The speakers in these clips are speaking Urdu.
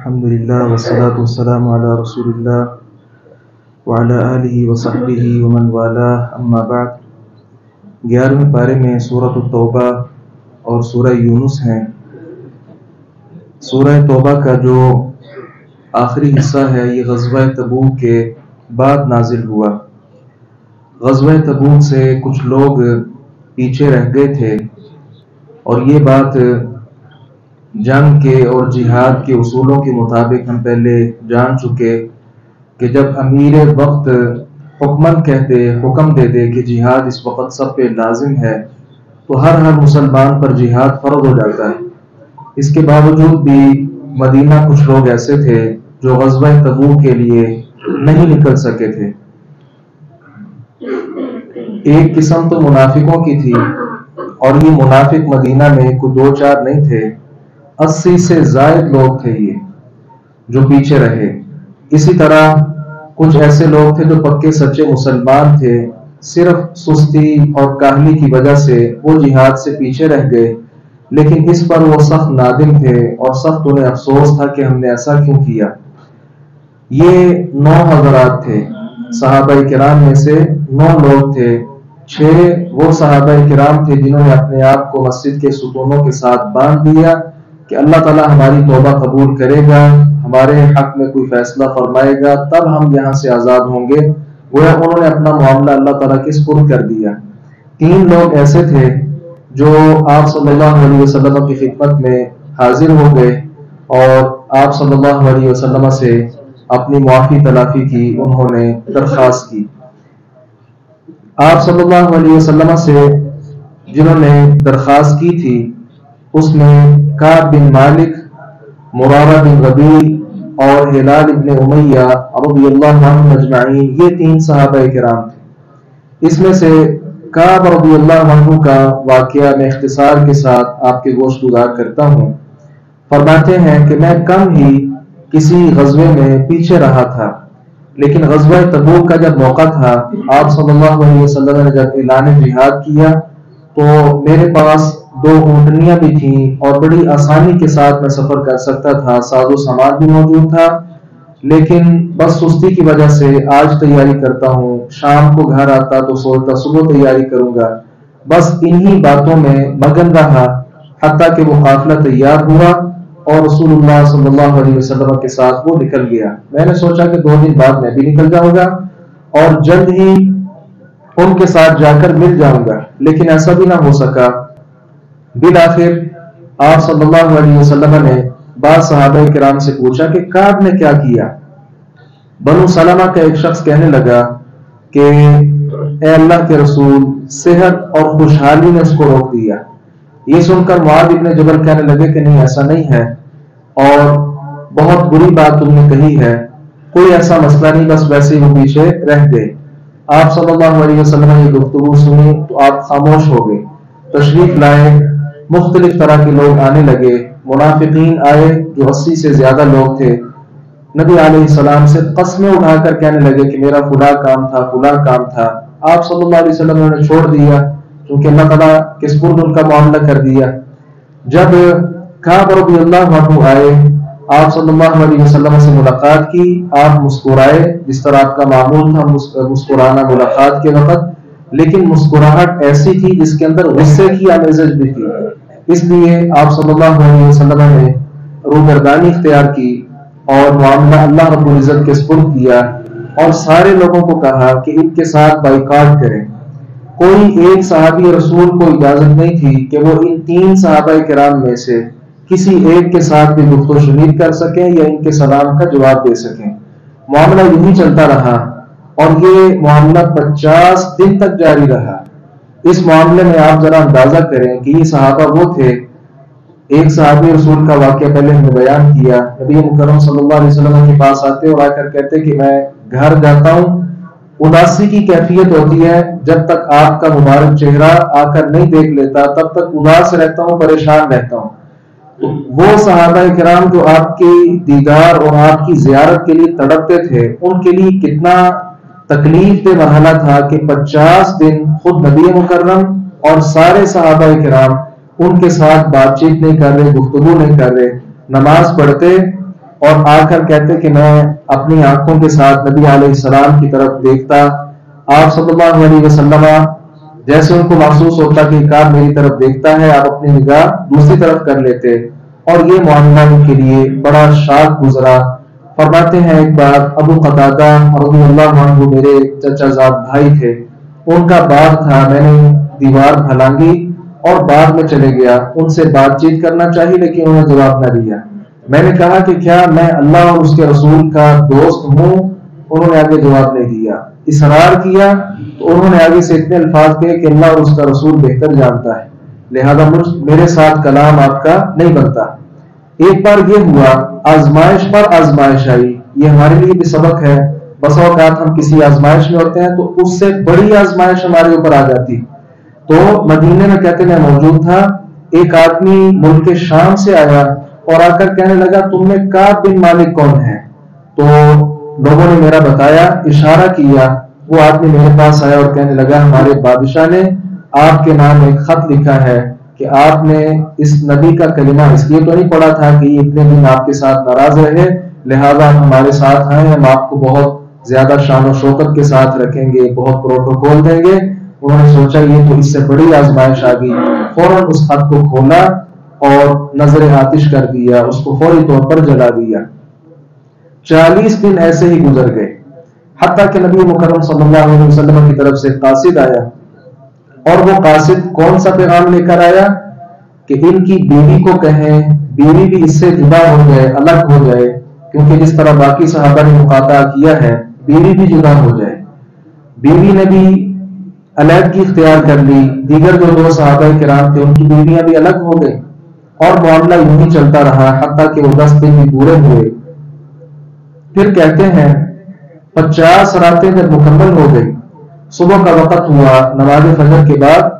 الحمد للہ والصلاة والسلام علی رسول اللہ وعلی آلہ وصحبہ ومن والاه اما بعد۔ 11ویں پارے میں سورۃ التوبہ اور سورہ یونس ہیں۔ سورہ توبہ کا جو آخری حصہ ہے یہ غزوہ تبوک کے بعد نازل ہوا۔ غزوہ تبوک سے کچھ لوگ پیچھے رہ گئے تھے اور یہ بات جنگ کے اور جہاد کے اصولوں کے مطابق ہم پہلے جان چکے کہ جب امیر وقت حکم دے دے کہ جہاد اس وقت سب پہ لازم ہے تو ہر مسلمان پر جہاد فرض ہو جاتا ہے۔ اس کے باوجود بھی مدینہ کچھ لوگ ایسے تھے جو غزوہ تبوک کے لیے نہیں نکل سکے تھے۔ ایک قسم تو منافقوں کی تھی اور یہ منافق مدینہ میں کوئی 2-4 نہیں تھے، 80 سے زائد لوگ تھے یہ جو پیچھے رہے۔ اسی طرح کچھ ایسے لوگ تھے جو پکے سچے مسلمان تھے، صرف سستی اور کاہلی کی وجہ سے وہ جہاد سے پیچھے رہ گئے، لیکن اس پر وہ سخت نادم تھے اور سخت انہیں افسوس تھا کہ ہم نے ایسا کیوں کیا۔ یہ 9 حضرات تھے، صحابہ کرام میں سے 9 لوگ تھے۔ 6 وہ صحابہ کرام تھے جنہوں نے اپنے آپ کو مسجد کے ستونوں کے ساتھ باندھ دیا کہ اللہ تعالیٰ ہماری توبہ قبول کرے گا، ہمارے حق میں کوئی فیصلہ فرمائے گا، تب ہم یہاں سے آزاد ہوں گے۔ گویا انہوں نے اپنا معاملہ اللہ تعالیٰ کے سپرد کر دیا۔ 3 لوگ ایسے تھے جو آپ صلی اللہ علیہ وسلم کی خدمت میں حاضر ہو گئے اور آپ صلی اللہ علیہ وسلم سے اپنی معافی تلافی کی انہوں نے درخواست کی۔ آپ صلی اللہ علیہ وسلم سے جنہوں نے درخواست کی تھی اس میں کعب بن مالک، مرارہ بن ربیع اور ہلال ابن امیہ رضی اللہ عنہ اجمعین، یہ 3 صحابہ کرام تھے۔ اس میں سے کعب رضی اللہ عنہ کا واقعہ میں اختصار کے ساتھ آپ کے گوش گزار کرتا ہوں۔ فرماتے ہیں کہ میں کم ہی کسی غزوے میں پیچھے رہا تھا، لیکن غزوہ تبوک کا جب موقع تھا، آپ صلی اللہ علیہ وسلم نے جب اعلان جہاد کیا تو میرے پاس 2 اونٹنیاں بھی تھیں اور بڑی آسانی کے ساتھ میں سفر کر سکتا تھا، ساز و سامان بھی موجود تھا، لیکن بس سستی کی وجہ سے آج تیاری کرتا ہوں، شام کو گھر آتا تو سوچتا صبح تیاری کروں گا، بس انہی باتوں میں مگن رہا حتیٰ کہ وہ قافلہ تیار ہوا اور رسول اللہ صلی اللہ علیہ وسلم کے ساتھ وہ نکل گیا۔ میں نے سوچا کہ 2 دن بعد میں بھی نکل جاؤں گا اور جلد ہی ان کے ساتھ جا کر مل جاؤں گا، لیکن ایسا بھی نہ ہو سکا۔ بالآخر آپ صلی اللہ علیہ وسلم نے بعض صحابہ کرام سے پوچھا کہ کعب نے کیا کیا؟ بنو سلمہ کا ایک شخص کہنے لگا کہ اے اللہ کے رسول، صحت اور خوشحالی نے اس کو روک دیا۔ یہ سن کر معاذ ابن جبل کہنے لگے کہ نہیں، ایسا نہیں ہے اور بہت بری بات تم نے کہی ہے، کوئی ایسا مسئلہ نہیں، بس ویسے ہی وہ پیچھے رہ گئے۔ آپ صلی اللہ علیہ وسلم نے یہ گفتگو سنی تو آپ خاموش ہو گئے، تشریف لائے، مختلف طرح کے لوگ آنے لگے، منافقین آئے جو 80 سے زیادہ لوگ تھے، نبی علیہ السلام سے قسمیں اٹھا کر کہنے لگے کہ میرا فلاں کام تھا، فلاں کام تھا۔ آپ صلی اللہ علیہ وسلم نے چھوڑ دیا کیونکہ اللہ تعالیٰ کے سپرد ان کا معاملہ کر دیا۔ جب کعب رضی اللہ عنہ آئے، آپ صلی اللہ علیہ وسلم سے ملاقات کی، آپ مسکرائے جس طرح آپ کا معمول تھا مسکرانا ملاقات کے وقت، لیکن مسکراہٹ ایسی تھی جس کے اندر غصے کی آمیزش بھی تھی، اس لیے آپ صلی اللہ علیہ وسلم نے روگردانی اختیار کی اور معاملہ اللہ رب العزت کے سپرد کیا اور سارے لوگوں کو کہا کہ ان کے ساتھ بائیکاٹ کریں۔ کوئی ایک صحابی رسول کو اجازت نہیں تھی کہ وہ ان 3 صحابہ کرام میں سے کسی ایک کے ساتھ بھی گفت و شنید کر سکیں یا ان کے سلام کا جواب دے سکیں۔ معاملہ یوں چلتا رہا اور یہ معاملہ 50 دن تک جاری رہا۔ اس معاملے میں آپ ذرا اندازہ کریں کہ یہ صحابہ وہ تھے، ایک صحابی رسول کا واقعہ پہلے ہم نے بیان کیا، نبی مکرم صلی اللہ علیہ وسلم کے پاس آتے اور آ کر کہتے کہ میں گھر جاتا ہوں، اداسی کی کیفیت ہوتی ہے، جب تک آپ کا مبارک چہرہ آ کر نہیں دیکھ لیتا تب تک اداس رہتا ہوں، پریشان رہتا ہوں۔ وہ صحابہ کرام جو آپ کی دیدار اور آپ کی زیارت کے لیے تڑپتے تھے، ان کے لیے کتنا تکلیف دہ مرحلہ تھا کہ 50 دن خود نبی مکرم اور سارے صحابہ کرام ان کے ساتھ بات چیت نہیں کر رہے، گفتگو نہیں کر رہے، نماز پڑھتے اور آ کر کہتے کہ میں اپنی آنکھوں کے ساتھ نبی علیہ السلام کی طرف دیکھتا، آپ صلی اللہ علیہ وسلم جیسے ان کو محسوس ہوتا کہ کار میری طرف دیکھتا ہے، آپ اپنی نگاہ دوسری طرف کر لیتے، اور یہ معاملہ ان کے لیے بڑا شاق گزرا۔ فرماتے ہیں ایک بار ابو قتادہ رضی اللہ عنہ میرے چچا زاد بھائی تھے، ان کا باغ تھا، میں نے دیوار پھلانگی اور باغ میں چلے گیا، ان سے بات چیت کرنا چاہیے لیکن انہوں نے جواب نہ دیا۔ میں نے کہا کہ کیا میں اللہ اور اس کے رسول کا دوست ہوں؟ انہوں نے آگے جواب نہیں دیا۔ اصرار کیا تو انہوں نے آگے سے اتنے الفاظ کہے کہ اللہ اور اس کا رسول بہتر جانتا ہے، لہذا میرے ساتھ کلام آپ کا نہیں بنتا۔ ایک بار یہ ہوا، آزمائش پر آزمائش آئی، یہ ہمارے لیے بھی سبق ہے۔ بس اوقات ہم کسی آزمائش میں ہوتے ہیں تو اس سے بڑی آزمائش ہمارے اوپر آ جاتی۔ تو مدینے میں کہتے میں موجود تھا، ایک آدمی ملک شام سے آیا اور آ کر کہنے لگا تم میں کعب بن مالک کون ہے؟ تو لوگوں نے میرا بتایا، اشارہ کیا، وہ آدمی میرے پاس آیا اور کہنے لگا ہمارے بادشاہ نے آپ کے نام ایک خط لکھا ہے کہ آپ نے اس نبی کا کلمہ اس لیے تو نہیں پڑھا تھا کہ یہ اتنے دن آپ کے ساتھ ناراض رہے، لہذا ہمارے ساتھ آئے، ہم آپ کو بہت زیادہ شان و شوکت کے ساتھ رکھیں گے، بہت پروٹوکول دیں گے۔ انہوں نے سوچا یہ تو اس سے بڑی آزمائش آ گئی، فوراً اس خط کو کھولا اور نظر آتش کر دیا، اس کو فوری طور پر جلا دیا۔ 40 دن ایسے ہی گزر گئے، حتیٰ کہ نبی مکرم صلی اللہ علیہ وسلم کی طرف سے قاصد آیا، اور وہ قاصد کون سا پیغام لے کر آیا کہ ان کی بیوی کو کہیں بیوی بھی اس سے جدا ہو جائے، الگ ہو جائے، کیونکہ جس طرح باقی صحابہ نے مقاطعہ کیا ہے بیوی بھی جدا ہو جائے۔ بیوی نے بھی علیحدگی اختیار کر لی، دیگر جو 2 صحابہ کرام تھے ان کی بیویاں بھی الگ ہو گئی، اور معاملہ یوں ہی چلتا رہا حتیٰ کہ 10 دن بھی پورے ہوئے۔ پھر کہتے ہیں 50 راتیں جب مکمل ہو گئی، صبح کا وقت ہوا، نماز فجر کے بعد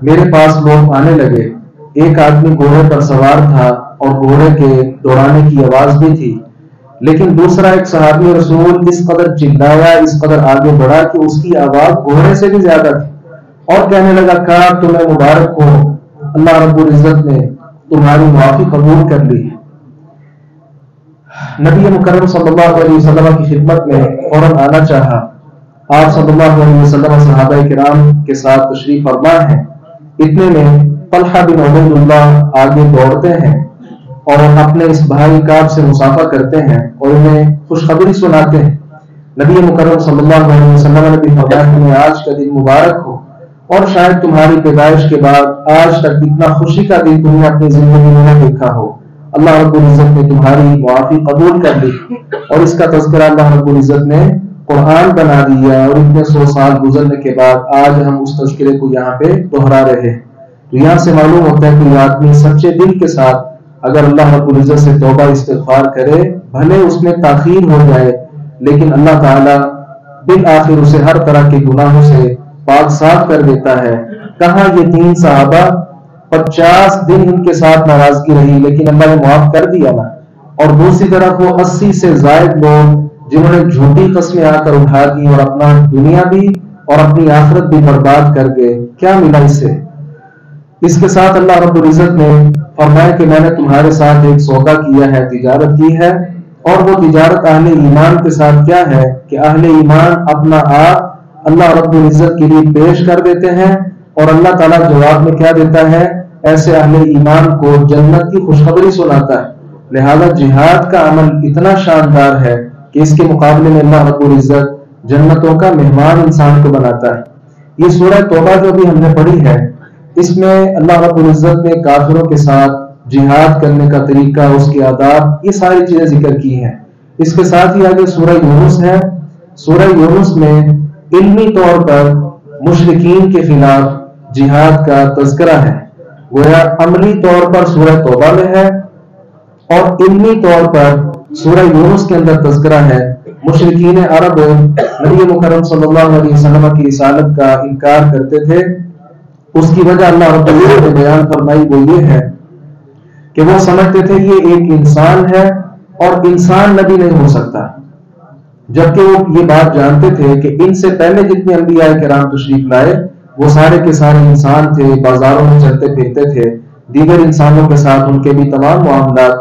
میرے پاس لوگ آنے لگے۔ ایک آدمی گھوڑے پر سوار تھا اور گھوڑے کے دوڑانے کی آواز بھی تھی، لیکن دوسرا ایک صحابی رسول اس قدر چلایا، اس قدر آگے بڑھا کہ اس کی آواز گھوڑے سے بھی زیادہ تھی، اور کہنے لگا کعب تمہیں مبارک ہو، اللہ رب العزت نے تمہاری معافی قبول کر لی۔ نبی مکرم صلی اللہ علیہ وسلم کی خدمت میں فوراً آنا چاہا۔ آپ صلی اللہ علیہ وسلم صحابہ کرام کے ساتھ تشریف فرما ہے۔ اتنے میں طلحہ بن عبید اللہ آگے دوڑتے ہیں اور اپنے اس بھائی کعب سے مصافحہ کرتے ہیں اور انہیں خوشخبری سناتے ہیں۔ نبی مکرم صلی اللہ علیہ وسلم نے بھی فرمایا تمہیں آج کا دن مبارک ہو، اور شاید تمہاری پیدائش کے بعد آج تک اتنا خوشی کا دن تم نے اپنی زندگی میں نہ دیکھا ہو۔ اللہ رب العزت نے تمہاری معافی قبول کر لی، اور اس کا تذکرہ اللہ رب العزت نے قرآن بنا دیا، اور اتنے 100 سال گزرنے کے بعد آج ہم اس تذکرے کو یہاں پہ دہرا رہے ہیں۔ تو یہاں سے معلوم ہوتا ہے کہ آدمی سچے دل کے ساتھ اگر اللہ رب العزت سے توبہ استغفار کرے، بھلے اس میں تاخیر ہو جائے، لیکن اللہ تعالیٰ بالآخر اسے ہر طرح کے گناہوں سے پاک صاف کر دیتا ہے۔ کہاں یہ 3 صحابہ 50 دن ان کے ساتھ ناراضگی رہی، لیکن اللہ نے معاف کر دیا نا، اور دوسری طرف وہ 80 سے زائد لوگ جنہوں نے جھوٹی قسمیں آ کر اٹھا دی اور اپنا دنیا بھی اور اپنی آخرت بھی برباد کر گئے، کیا ملا اس سے؟ اس کے ساتھ اللہ رب العزت نے فرمایا کہ میں نے تمہارے ساتھ ایک سودا کیا ہے، تجارت کی ہے، اور وہ تجارت اہل ایمان کے ساتھ کیا ہے کہ اہل ایمان اپنا آپ اللہ رب العزت کے لیے پیش کر دیتے ہیں، اور اللہ تعالیٰ جواب میں کیا دیتا ہے؟ ایسے اہل ایمان کو جنت کی خوشخبری سناتا ہے۔ لہذا جہاد کا عمل اتنا شاندار ہے کہ اس کے مقابلے میں اللہ رب العزت جنتوں کا مہمان انسان کو بناتا ہے۔ یہ سورہ توبہ جو بھی ہم نے پڑھی ہے، اس میں اللہ رب العزت نے کافروں کے ساتھ جہاد کرنے کا طریقہ، اس کے آداب، یہ ساری چیزیں ذکر کی ہیں۔ اس کے ساتھ ہی آگے سورہ یونس ہے۔ سورہ یونس میں علمی طور پر مشرکین کے خلاف جہاد کا تذکرہ ہے، گویا عملی طور پر سورہ توبہ میں ہے، اور علمی طور پر سورہ یونس کے اندر تذکرہ ہے۔ مشرکین عرب نبی مکرم صلی اللہ علیہ وسلم کی رسالت کا انکار کرتے تھے، اس کی وجہ اللہ رب العزت نے بیان فرمائی، وہ یہ ہے کہ وہ سمجھتے تھے یہ ایک انسان ہے اور انسان نبی نہیں ہو سکتا، جبکہ وہ یہ بات جانتے تھے کہ ان سے پہلے جتنے انبیاء کرام تشریف لائے وہ سارے کے سارے انسان تھے، بازاروں میں چلتے پھرتے تھے، دیگر انسانوں کے ساتھ ان کے بھی تمام معاملات،